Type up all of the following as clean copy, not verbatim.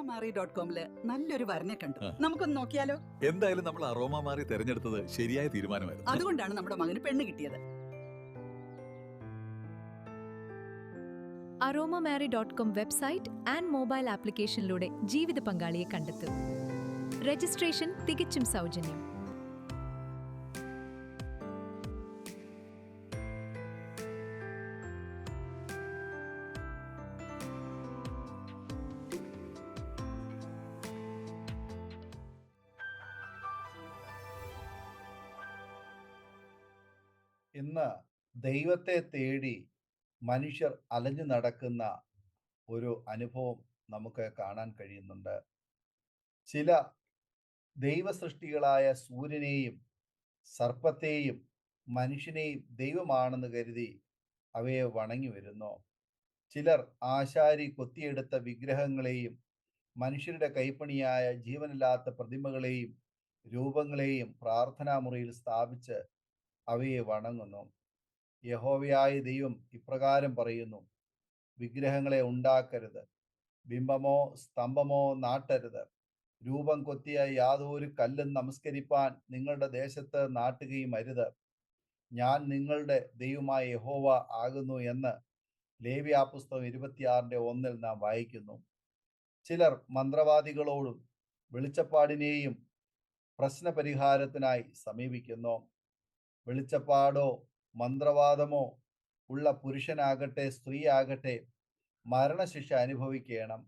aromamari.com-ല് നല്ലൊരു വരനെ കണ്ടു. നമുക്കൊന്ന് നോക്കിയാലോ? എന്തായാലും നമ്മൾ അറോമ മാറി തെരഞ്ഞെടുത്തത് ശരിയായ തീരുമാനമായിരുന്നു. അതുകൊണ്ടാണ് നമ്മുടെ മകന് പെണ്ണ് കിട്ടിയത്. aromamari.com വെബ്സൈറ്റ് ആൻഡ് മൊബൈൽ ആപ്ലിക്കേഷനിലൂടെ ജീവിത പങ്കാളിയെ കണ്ടെത്തൂ. രജിസ്ട്രേഷൻ തികച്ചും സൗജന്യം. ഇന്ന് ദൈവത്തെ തേടി മനുഷ്യർ അലഞ്ഞു നടക്കുന്ന ഒരു അനുഭവം നമുക്ക് കാണാൻ കഴിയുന്നുണ്ട്. ചില ദൈവസൃഷ്ടികളായ സൂര്യനെയും സർപ്പത്തെയും മനുഷ്യനെയും ദൈവമാണെന്ന് കരുതി അവയെ വണങ്ങി വരുന്നു. ചിലർ ആശാരി കൊത്തിയെടുത്ത വിഗ്രഹങ്ങളെയും മനുഷ്യരുടെ കൈപ്പണിയായ ജീവനില്ലാത്ത പ്രതിമകളെയും രൂപങ്ങളെയും പ്രാർത്ഥനാമുറിയിൽ സ്ഥാപിച്ച് അവയെ വണങ്ങുന്നു. യഹോവയായ ദൈവം ഇപ്രകാരം പറയുന്നു: വിഗ്രഹങ്ങളെ ഉണ്ടാക്കരുത്, ബിംബമോ സ്തംഭമോ നാട്ടരുത്, രൂപം കൊത്തിയ യാതൊരു കല്ലും നമസ്കരിപ്പാൻ നിങ്ങളുടെ ദേശത്ത് നാട്ടുകയും അരുത്. ഞാൻ നിങ്ങളുടെ ദൈവമായ യഹോവ ആകുന്നു എന്ന് ലേവ്യാപുസ്തകം 26:1 നാം വായിക്കുന്നു. ചിലർ മന്ത്രവാദികളോടും വെളിച്ചപ്പാടിനെയും പ്രശ്നപരിഹാരത്തിനായി സമീപിക്കുന്നു. വെളിച്ചപ്പാടോ മന്ത്രവാദമോ ഉള്ള പുരുഷനാകട്ടെ സ്ത്രീയാകട്ടെ മരണശിക്ഷ അനുഭവിക്കണം.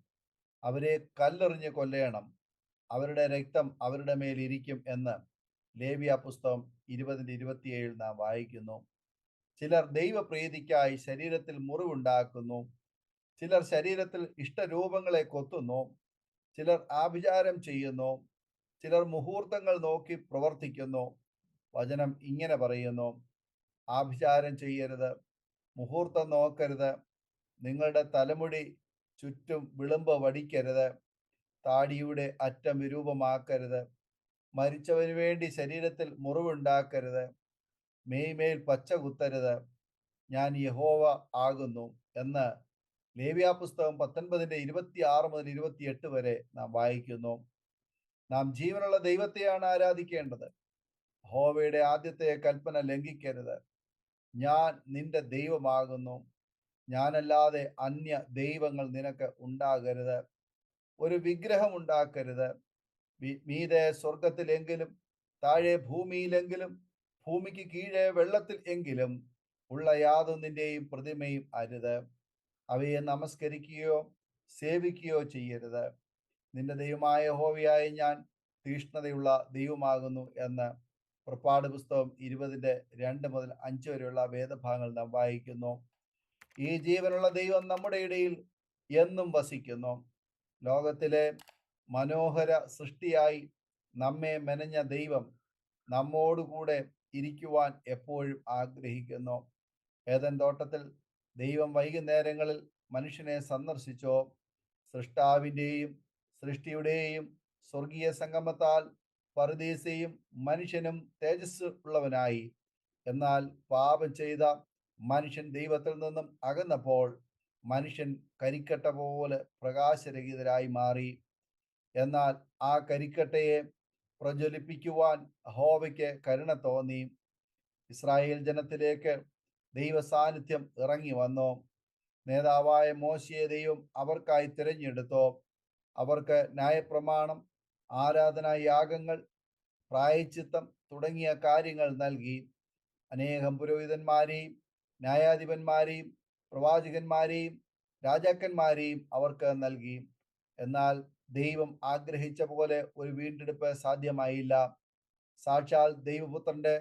അവരെ കല്ലെറിഞ്ഞ് കൊല്ലണം, അവരുടെ രക്തം അവരുടെ മേൽ ഇരിക്കും എന്ന് ലേവ്യാപുസ്തകം 20:27 നാം വായിക്കുന്നു. ചിലർ ദൈവപ്രീതിക്കായി ശരീരത്തിൽ മുറിവുണ്ടാക്കുന്നു. ചിലർ ശരീരത്തിൽ ഇഷ്ടരൂപങ്ങളെ കൊത്തുന്നു. ചിലർ ആഭിചാരം ചെയ്യുന്നു. ചിലർ മുഹൂർത്തങ്ങൾ നോക്കി പ്രവർത്തിക്കുന്നു. വചനം ഇങ്ങനെ പറയുന്നു: ആഭിചാരം ചെയ്യരുത്, മുഹൂർത്തം നോക്കരുത്, നിങ്ങളുടെ തലമുടി ചുറ്റും വിളുമ്പ് വടിക്കരുത്, താടിയുടെ അറ്റം വിരൂപമാക്കരുത്, മരിച്ചവന് വേണ്ടി ശരീരത്തിൽ മുറിവുണ്ടാക്കരുത്, മേയ്മേൽ പച്ച കുത്തരുത്, ഞാൻ യഹോവ ആകുന്നു എന്ന് ലേവ്യാപുസ്തകം 19:26 മുതൽ 28 വരെ നാം വായിക്കുന്നു. നാം ജീവനുള്ള ദൈവത്തെയാണ് ആരാധിക്കേണ്ടത്. യഹോവയുടെ ആദ്യത്തെ കൽപ്പന ലംഘിക്കരുത്. ഞാൻ നിന്റെ ദൈവമാകുന്നു, ഞാനല്ലാതെ അന്യ ദൈവങ്ങൾ നിനക്ക് ഉണ്ടാകരുത്. ഒരു വിഗ്രഹം ഉണ്ടാക്കരുത്. മീതെ സ്വർഗത്തിലെങ്കിലും താഴെ ഭൂമിയിലെങ്കിലും ഭൂമിക്ക് കീഴെ വെള്ളത്തിൽ എങ്കിലും ഉള്ള യാതൊന്നിൻ്റെയും പ്രതിമയും അരുത്. അവയെ നമസ്കരിക്കുകയോ സേവിക്കുകയോ ചെയ്യരുത്. നിന്റെ ദൈവമായ യഹോവയായ ഞാൻ തീഷ്ണതയുള്ള ദൈവമാകുന്നു എന്ന് പുറപ്പാട് പുസ്തകം 20:2 മുതൽ 5 വരെയുള്ള വേദഭാഗങ്ങൾ നാം വായിക്കുന്നു. ഈ ജീവനുള്ള ദൈവം നമ്മുടെ ഇടയിൽ എന്നും വസിക്കുന്നു. ലോകത്തിലെ മനോഹര സൃഷ്ടിയായി നമ്മെ മെനഞ്ഞ ദൈവം നമ്മോടുകൂടെ ഇരിക്കുവാൻ എപ്പോഴും ആഗ്രഹിക്കുന്നു. ഏദൻ തോട്ടത്തിൽ ദൈവം വൈകുന്നേരങ്ങളിൽ മനുഷ്യനെ സന്ദർശിച്ചോ? സൃഷ്ടാവിൻ്റെയും സൃഷ്ടിയുടെയും സ്വർഗീയ സംഗമത്താൽ പറുദീസയും മനുഷ്യനും തേജസ് ഉള്ളവനായി. എന്നാൽ പാപം ചെയ്ത മനുഷ്യൻ ദൈവത്തിൽ നിന്നും അകന്നപ്പോൾ മനുഷ്യൻ കരിക്കട്ട പോലെ പ്രകാശരഹിതരായി മാറി. എന്നാൽ ആ കരിക്കട്ടയെ പ്രജ്വലിപ്പിക്കുവാൻ യഹോവയ്ക്ക് കരുണ തോന്നി. ഇസ്രായേൽ ജനത്തിലേക്ക് ദൈവ സാന്നിധ്യം ഇറങ്ങി വന്നു. നേതാവായ മോശയെ ദൈവം അവർക്കായി തിരഞ്ഞെടുത്തു. അവർക്ക് ന്യായപ്രമാണം, ആരാധനായാഗങ്ങൾ, പ്രായശ്ചിത്തം തുടങ്ങിയ കാര്യങ്ങൾ നൽകി. അനേകം പുരോഹിതന്മാരെയും ന്യായാധിപന്മാരെയും പ്രവാചകന്മാരെയും രാജാക്കന്മാരെയും അവർക്ക് നൽകി. എന്നാൽ ദൈവം ആഗ്രഹിച്ച പോലെ ഒരു വീണ്ടെടുപ്പ് സാധ്യമായില്ല. സാക്ഷാൽ ദൈവപുത്രന്റെ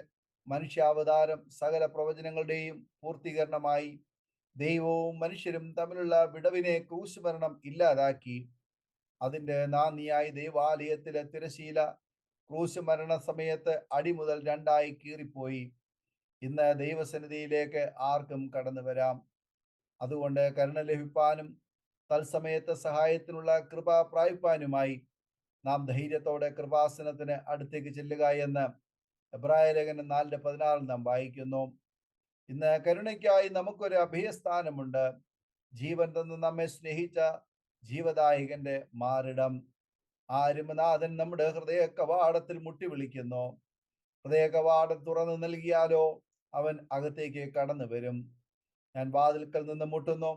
മനുഷ്യാവതാരം സകല പ്രവചനങ്ങളുടെയും പൂർത്തീകരണമായി. ദൈവവും മനുഷ്യരും തമ്മിലുള്ള വിടവിനെ ക്രൂശുമരണം ഇല്ലാതാക്കി. അതിൻ്റെ നാന്ദിയായി ദൈവാലയത്തിലെ തിരശീല ക്രൂശുമരണ സമയത്ത് അടിമുതൽ 2 കീറിപ്പോയി. ഇന്ന് ദൈവസന്നിധിയിലേക്ക് ആർക്കും കടന്നു വരാം. അതുകൊണ്ട് കരുണ ലഭിപ്പാനും തത്സമയത്ത് സഹായത്തിനുള്ള കൃപ പ്രാപിപ്പാനുമായി നാം ധൈര്യത്തോടെ കൃപാസനത്തിന് അടുത്തേക്ക് ചെല്ലുക എന്ന് എബ്രായലേഖനം 4:16 നാം വായിക്കുന്നു. ഇന്ന് കരുണയ്ക്കായി നമുക്കൊരു അഭയസ്ഥാനമുണ്ട്. ജീവൻ തന്ന് നമ്മെ സ്നേഹിച്ച ജീവദായകന്റെ മാറിടം. ആരുമനാഥൻ നമ്മുടെ ഹൃദയ കവാടത്തിൽ മുട്ടി വിളിക്കുന്നു. ഹൃദയ കവാടം തുറന്നു നൽകിയാലോ അവൻ അകത്തേക്ക് കടന്നു വരും. ഞാൻ വാതിൽക്കൽ നിന്ന് മുട്ടുന്നു.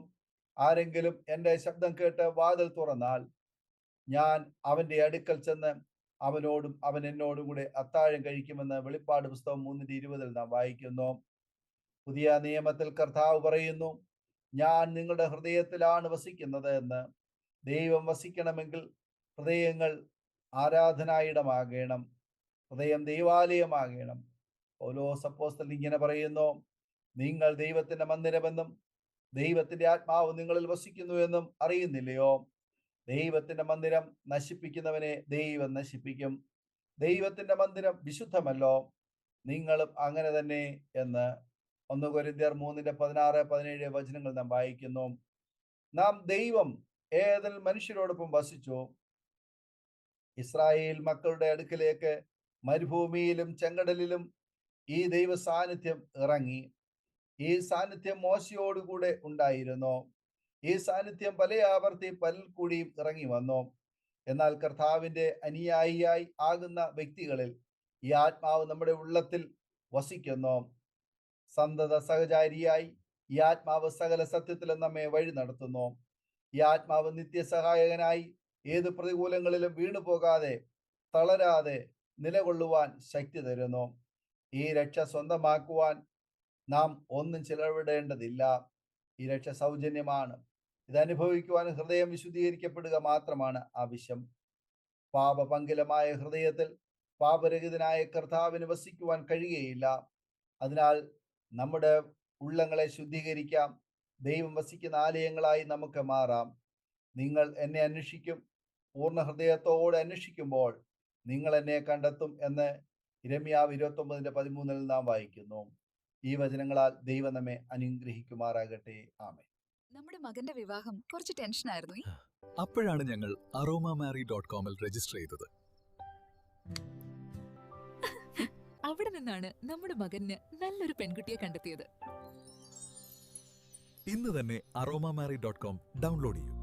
ആരെങ്കിലും എൻ്റെ ശബ്ദം കേട്ട് വാതിൽ തുറന്നാൽ ഞാൻ അവന്റെ അടുക്കൽ ചെന്ന് അവനോടും അവൻ എന്നോടും കൂടെ അത്താഴം കഴിക്കുമെന്ന് വെളിപ്പാട് പുസ്തകം 3:20 നാം വായിക്കുന്നു. പുതിയ നിയമത്തിൽ കർത്താവ് പറയുന്നു, ഞാൻ നിങ്ങളുടെ ഹൃദയത്തിലാണ് വസിക്കുന്നത് എന്ന്. ദൈവം വസിക്കണമെങ്കിൽ ഹൃദയങ്ങൾ ആരാധനായിടമാകണം, ഹൃദയം ദൈവാലയമാകണം. പൗലോസ് അപ്പോസ്തലൻ ഇങ്ങനെ പറയുന്നു, നിങ്ങൾ ദൈവത്തിന്റെ മന്ദിരമെന്നും ദൈവത്തിന്റെ ആത്മാവ് നിങ്ങളിൽ വസിക്കുന്നു എന്നും അറിയുന്നില്ലയോ? ദൈവത്തിന്റെ മന്ദിരം നശിപ്പിക്കുന്നവനെ ദൈവം നശിപ്പിക്കും. ദൈവത്തിന്റെ മന്ദിരം വിശുദ്ധമല്ലോ, നിങ്ങളും അങ്ങനെ തന്നെ എന്ന് 1 കൊരിന്ത്യർ 3:16-17 വചനങ്ങൾ നാം വായിക്കുന്നു. നാം ദൈവം ഏതിൽ മനുഷ്യരോടൊപ്പം വസിച്ചു. ഇസ്രായേൽ മക്കളുടെ അടുക്കിലേക്ക് മരുഭൂമിയിലും ചെങ്കടലിലും ഈ ദൈവ സാന്നിധ്യം ഇറങ്ങി. ഈ സാന്നിധ്യം മോശയോടുകൂടെ ഉണ്ടായിരുന്നു. ഈ സാന്നിധ്യം പല ആവർത്തി പലൽ കൂടിയും ഇറങ്ങി വന്നു. എന്നാൽ കർത്താവിന്റെ അനുയായിയായി ആകുന്ന വ്യക്തികളിൽ ഈ ആത്മാവ് നമ്മുടെ ഉള്ളത്തിൽ വസിക്കുന്നു. സന്തത സഹചാരിയായി ഈ ആത്മാവ് സകല സത്യത്തിലും നമ്മെ വഴി നടത്തുന്നു. ഈ ആത്മാവ് നിത്യസഹായകനായി ഏത് പ്രതികൂലങ്ങളിലും വീണു പോകാതെ തളരാതെ നിലകൊള്ളുവാൻ ശക്തി തരുന്നു. ഈ രക്ഷ സ്വന്തമാക്കുവാൻ നാം ഒന്നും ചിലവിടേണ്ടതില്ല. ഈ രക്ഷ സൗജന്യമാണ്. ഇത് അനുഭവിക്കുവാൻ ഹൃദയം വിശുദ്ധീകരിക്കപ്പെടുക മാത്രമാണ് ആവശ്യം. പാപപങ്കിലമായ ഹൃദയത്തിൽ പാപരഹിതനായ കർത്താവിന് വസിക്കുവാൻ കഴിയുകയില്ല. അതിനാൽ നമ്മുടെ ഉള്ളങ്ങളെ ശുദ്ധീകരിക്കാം. ദൈവം വസിക്കുന്ന ആലയങ്ങളായി നമുക്ക് മാറാം. നിങ്ങൾ എന്നെ അന്വേഷിക്കും, പൂർണ്ണ ഹൃദയത്തോടെ അന്വേഷിക്കുമ്പോൾ നിങ്ങൾ എന്നെ കണ്ടെത്തും എന്ന് യിരെമ്യാവ് 29:13 നാം വായിക്കുന്നു. ഈ വചനങ്ങളാൽ ദൈവം നമ്മെ അനുഗ്രഹിക്കുമാറാകട്ടെ. ആമേൻ. നമ്മുടെ മകന്റെ വിവാഹം കുറച്ച് ടെൻഷനായിരുന്നു. അപ്പോഴാണ് ഞങ്ങൾ aromamary.com-ൽ രജിസ്റ്റർ ചെയ്തത്. അവിടെ നിന്നാണ് നമ്മുടെ മകന് നല്ലൊരു പെൺകുട്ടിയെ കണ്ടെത്തിയത്. ഇന്ന് തന്നെ aromamary.com ഡൗൺലോഡ് ചെയ്യൂ.